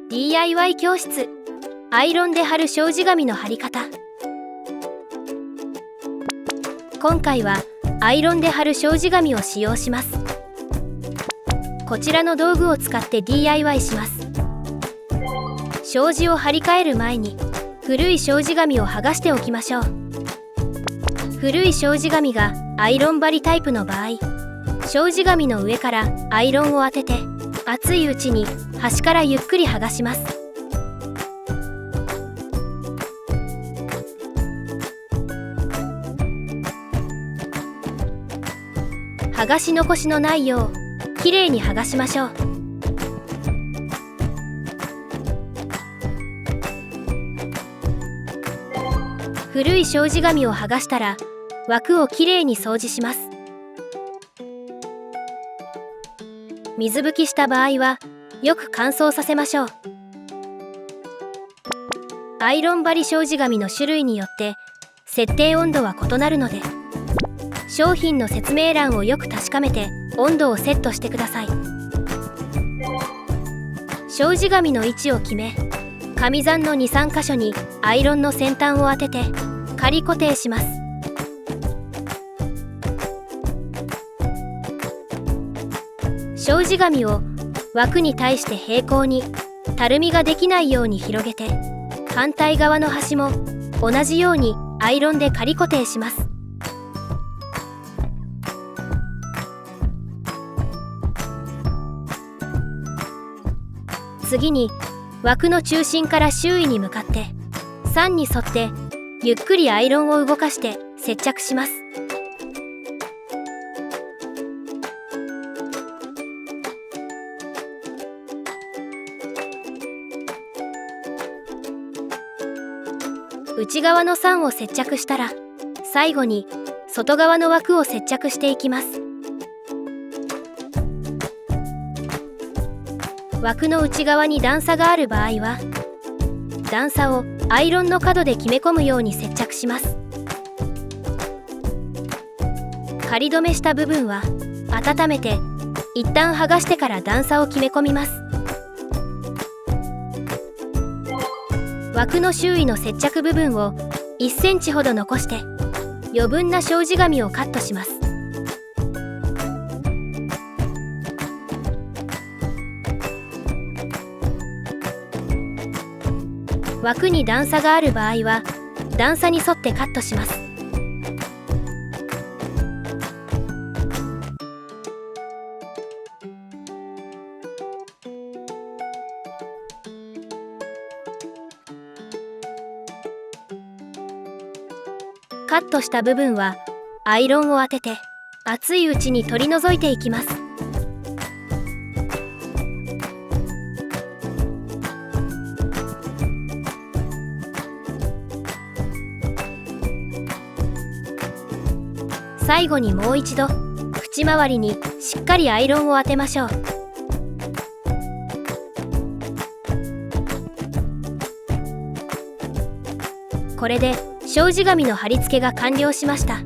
DIY 教室。アイロンで貼る障子紙の貼り方。今回はアイロンで貼る障子紙を使用します。こちらの道具を使って DIY します。障子を貼り替える前に古い障子紙を剥がしておきましょう。古い障子紙がアイロン張りタイプの場合、障子紙の上からアイロンを当てて熱いうちに端からゆっくり剥がします。剥がし残しのないようきれいに剥がしましょう。古い障子紙を剥がしたら枠をきれいに掃除します。水拭きした場合はよく乾燥させましょう。アイロン張り障子紙の種類によって設定温度は異なるので、商品の説明欄をよく確かめて温度をセットしてください。障子紙の位置を決め、紙残の 2,3 箇所にアイロンの先端を当てて仮固定します。障子紙を枠に対して平行にたるみができないように広げて、反対側の端も同じようにアイロンで仮固定します。次に枠の中心から周囲に向かって3に沿ってゆっくりアイロンを動かして接着します。内側の3を接着したら、最後に外側の枠を接着していきます。枠の内側に段差がある場合は、段差をアイロンの角で決め込むように接着します。仮止めした部分は温めて一旦剥がしてから段差を決め込みます。枠の周囲の接着部分を1センチほど残して余分な障子紙をカットします。枠に段差がある場合は段差に沿ってカットします。カットした部分はアイロンを当てて熱いうちに取り除いていきます。最後にもう一度縁周りにしっかりアイロンを当てましょう。これで障子紙の貼り付けが完了しました。